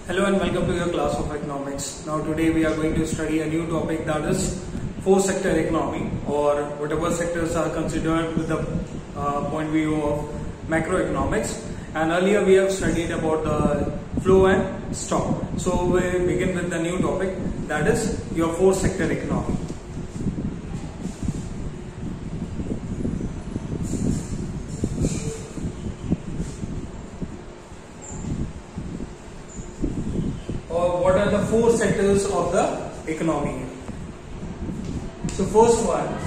Hello and welcome to your class of economics. Now today we are going to study a new topic, that is four sector economy, or whatever sectors are considered with the point view of macroeconomics. And earlier we have studied about the flow and stock. So we begin with the new topic, that is your four sector economy. Or what are the four sectors of the economy? So first one,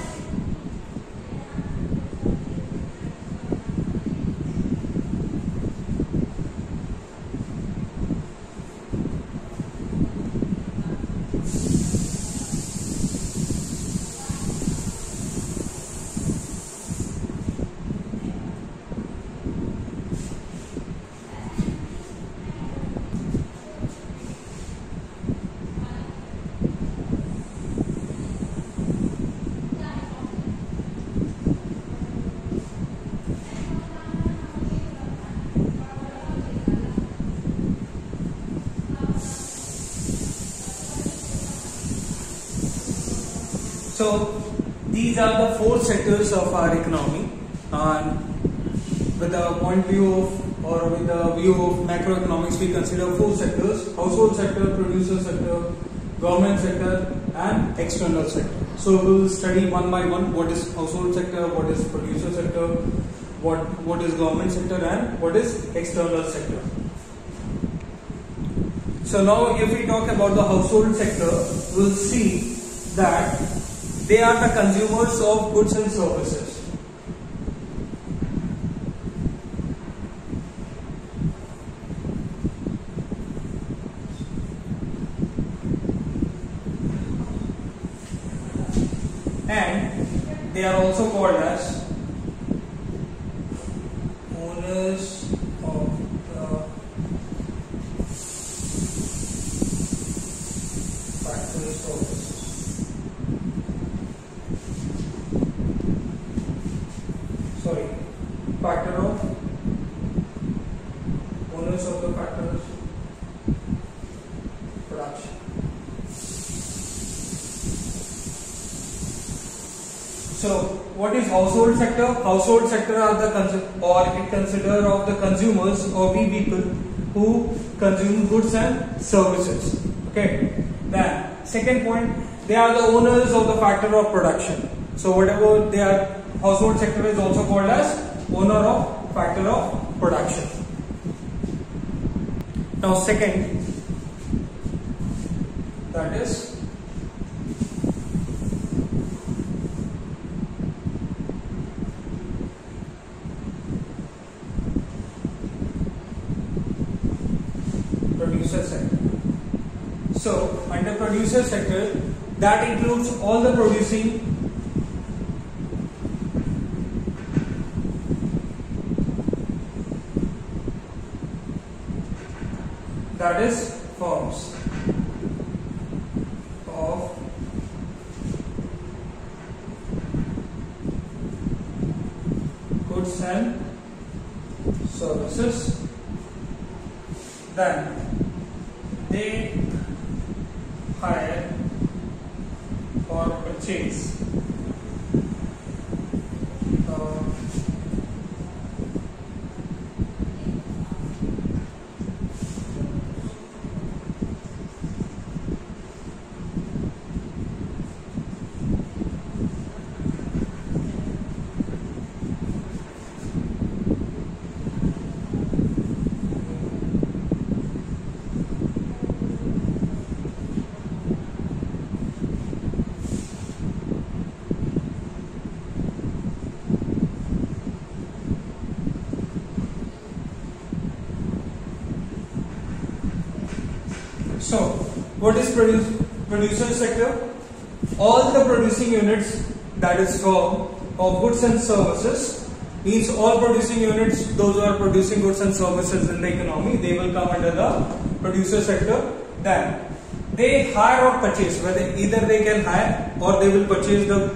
so these are the four sectors of our economy, and with the point view of, or with the view of macroeconomics, we consider four sectors: household sector, producer sector, government sector and external sector. So we will study one by one what is household sector, what is producer sector, what is government sector and what is external sector. So now if we talk about the household sector, we will see that they are the consumers of goods and services. And they are also called as owners of the factors of business. Factor of owners of the factors production. So what is household sector? Household sector are the consider of the consumers, or we people who consume goods and services. Okay. Then second point, they are the owners of the factor of production. So whatever they are, household sector is also called as owner of factor of production. Now second, that is producer sector. So under producer sector, that includes all the producing that is firms of goods and services. Then they hire or purchase So, what is producer sector? All the producing units, that is firm of goods and services, means all producing units, those who are producing goods and services in the economy, they will come under the producer sector. Then they hire or purchase, whether either they can hire or they will purchase the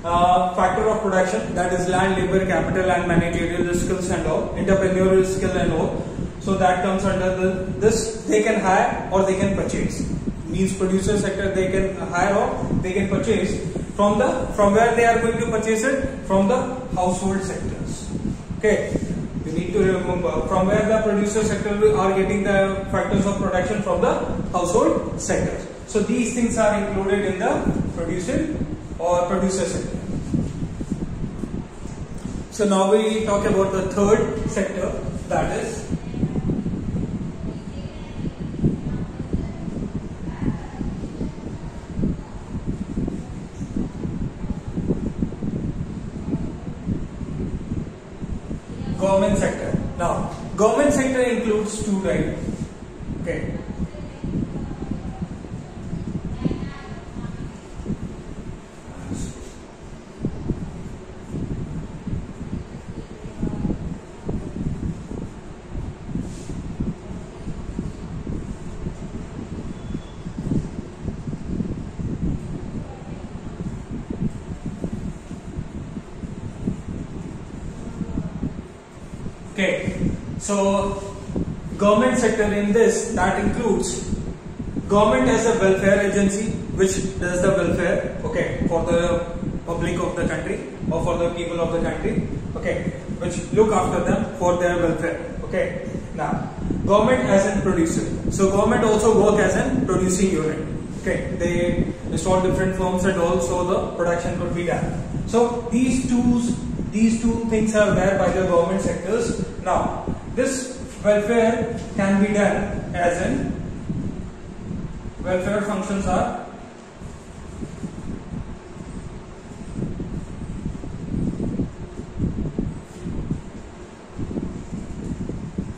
factor of production, that is land, labor, capital and managerial skills and all, entrepreneurial skill and all. So that comes under this. They can hire or they can purchase. Means producer sector, they can hire or they can purchase from where they are going to purchase it, from the household sectors. Okay, you need to remember from where the producer sector are getting the factors of production, from the household sectors. So these things are included in the producing or producer sector. So now we talk about the third sector, that is government sector. Now, government sector includes two types. Okay. Okay, so government sector in this, that includes government as a welfare agency which does the welfare, okay, for the public of the country or for the people of the country, okay, which look after them for their welfare. Okay, now government as a producer. So government also work as a producing unit. Okay, they install different firms and also the production could be done. So these two things are there by the government sectors. Now, this welfare can be done as in welfare functions are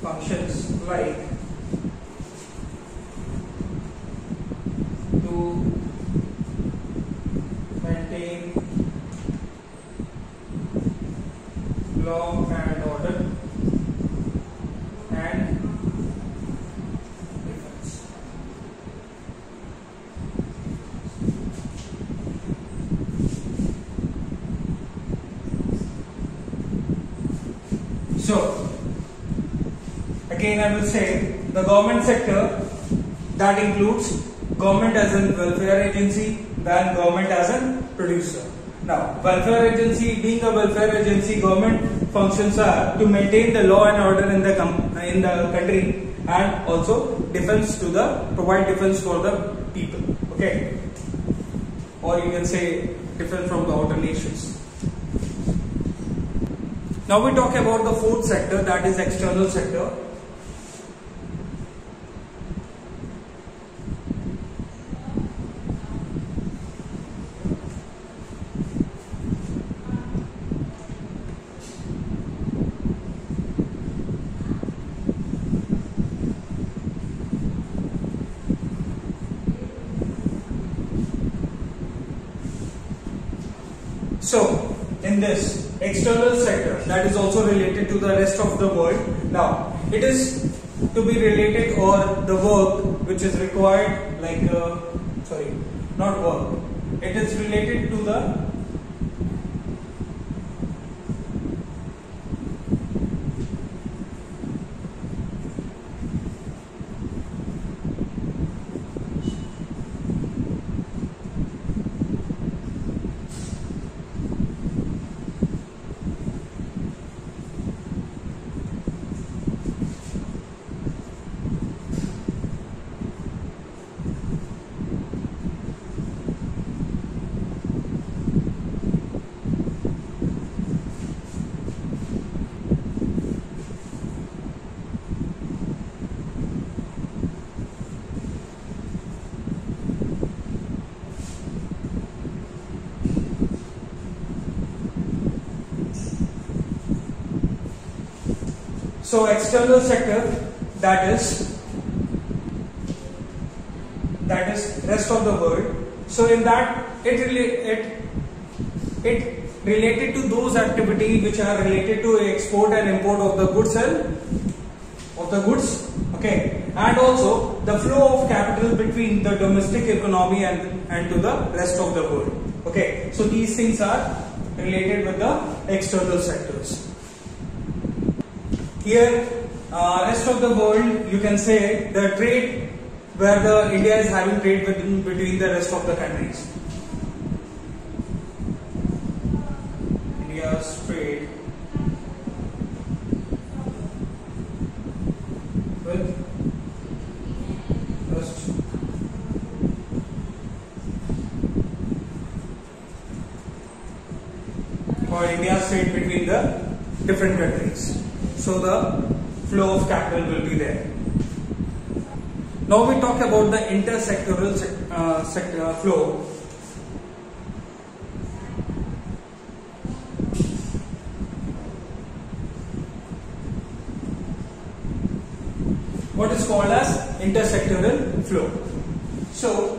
functions like to maintain law and order and defense. So again I will say the government sector, that includes government as a welfare agency, then government as a producer. Now, welfare agency, being a welfare agency, government functions are to maintain the law and order in the country and also defense to provide defense for the people. Okay, or you can say defense from the outer nations. Now we talk about the fourth sector, that is external sector. So, in this external sector, that is also related to the rest of the world. Now, it is to be related or the work which is required, like, not work, it is related to the So external sector, that is rest of the world. So in that it related to those activities which are related to export and import of the goods okay, and also the flow of capital between the domestic economy and to the rest of the world. Okay, so these things are related with the external sectors. Here rest of the world, you can say the trade where the India is having trade between the rest of the countries. India's trade with rest or India's trade between the different countries. So the flow of capital will be there. Now we talk about the intersectoral sector flow. What is called as intersectoral flow? So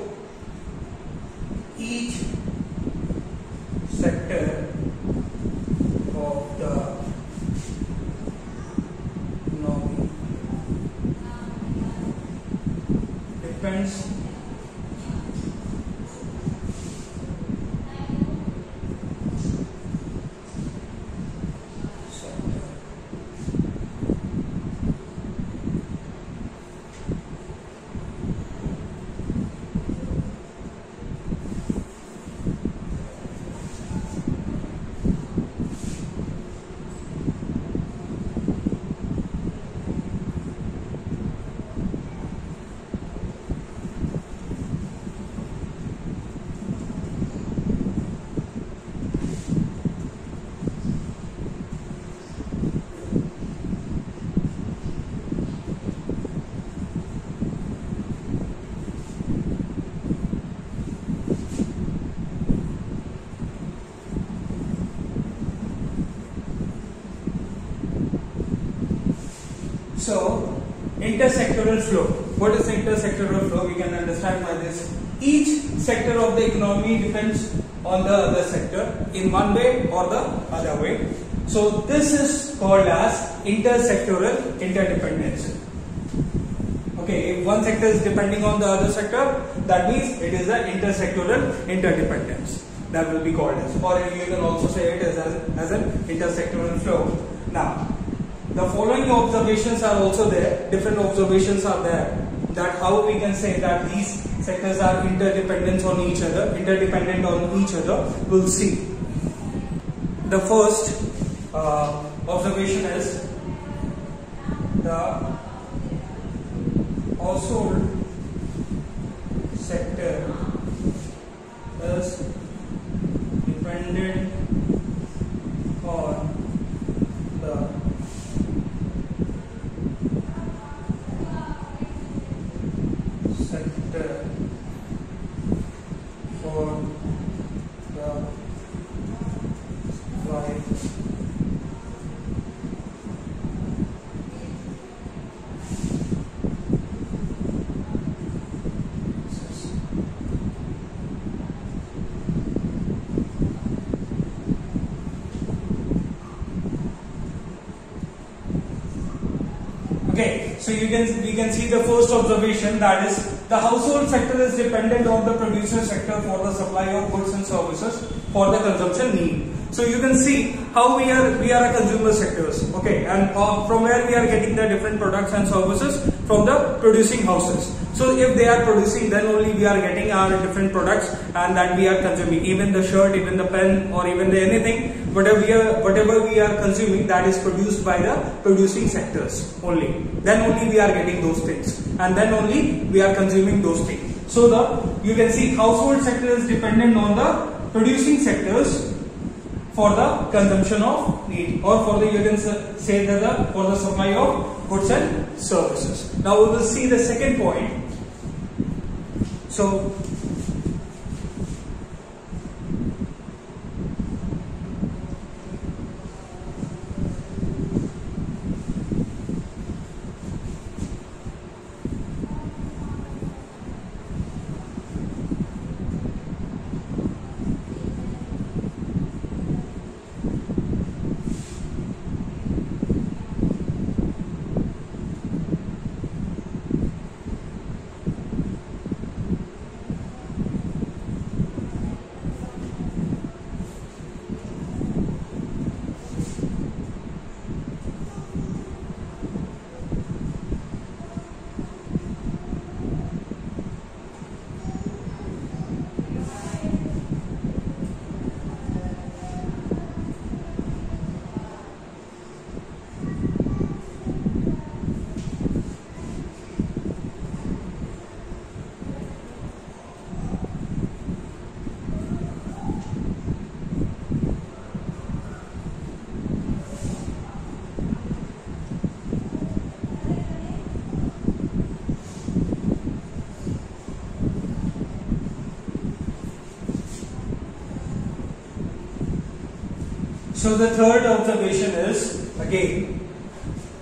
each sector of the economy depends So, intersectoral flow. What is intersectoral flow? We can understand by this. Each sector of the economy depends on the other sector in one way or the other way. So, this is called as intersectoral interdependence. Okay, if one sector is depending on the other sector, that means it is an intersectoral interdependence. That will be called as, or you can also say it as an intersectoral flow. Now, the following observations are also there. Different observations are there. That how we can say that these sectors are interdependent on each other. We'll see. The first observation is the household sector is dependent on the sector for the supply Okay, so we can see the first observation, that is the household sector is dependent on the producer sector for the supply of goods and services for the consumption need. So you can see how we are a consumer sectors, okay, and from where we are getting the different products and services from the producing houses. So if they are producing, then only we are getting our different products and that we are consuming. Even the shirt, even the pen, or even the anything, whatever we are consuming, that is produced by the producing sectors only. Then only we are getting those things, and then only we are consuming those things. So you can see household sector is dependent on the producing sectors for the consumption of need, or for the, you can say that for the supply of goods and services. Now we will see the second point. So So the third observation is, again,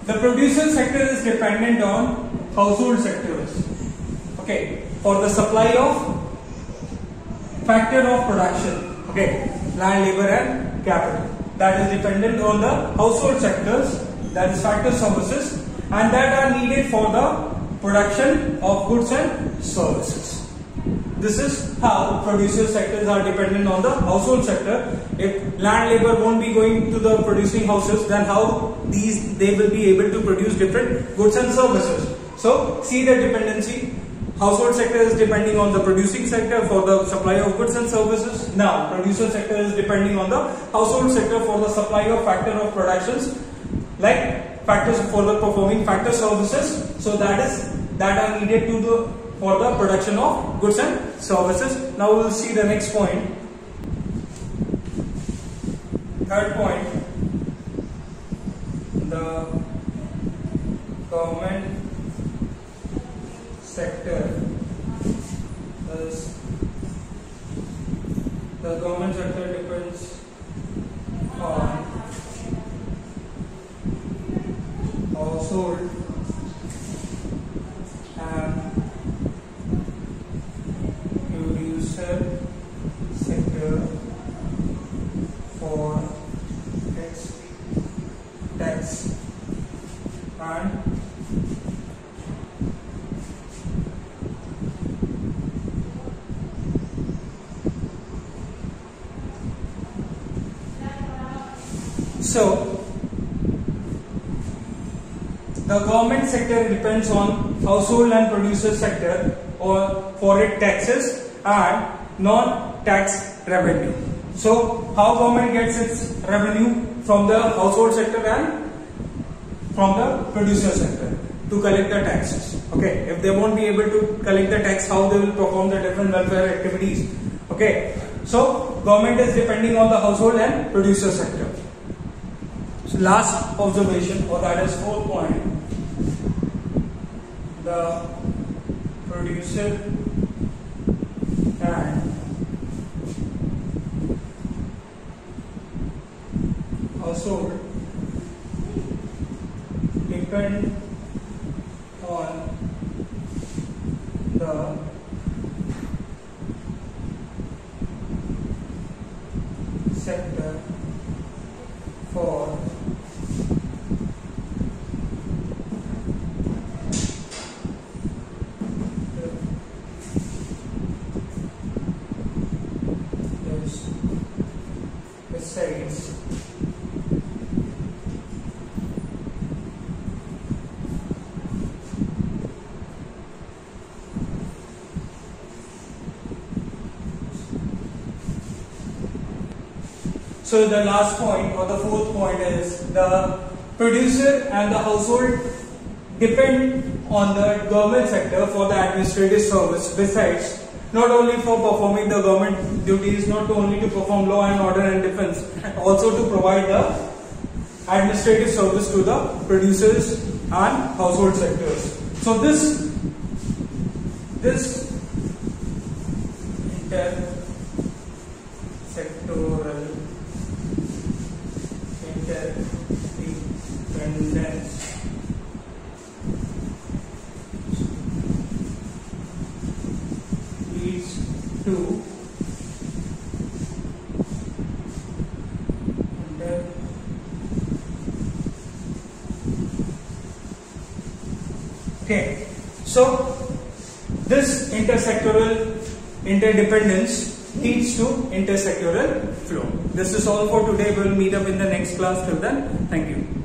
the producer sector is dependent on household sectors. Okay, for the supply of factor of production. Okay, land, labor and capital. That is dependent on the household sectors, that is factor services, and that are needed for the production of goods and services. This is how producer sectors are dependent on the household sector. If land labor won't be going to the producing houses, then how they will be able to produce different goods and services. So see the dependency. Household sector is depending on the producing sector for the supply of goods and services. Now producer sector is depending on the household sector for the supply of factor of productions, like factors for the performing factor services. So that are needed for the production of goods and services. Now we will see the next point. Third point, the government sector depends on household and producer sector for its tax and so the government sector depends on household and producer sector or for its taxes and non-tax revenue. So how government gets its revenue? From the household sector and from the producer sector to collect the taxes. Okay, if they won't be able to collect the tax, how they will perform the different welfare activities? Okay, so government is depending on the household and producer sector. So last observation, or that is fourth point, the producer and household depend on the sector for besides So the last point or the fourth point is the producer and the household depend on the government sector for the administrative service, besides not only for performing the government duties, not only to perform law and order and defense, also to provide the administrative service to the producers and household sectors. So this intersectoral interdependence leads to okay. So this intersectoral interdependence leads to intersectoral flow. This is all for today. We will meet up in the next class. Till then, thank you.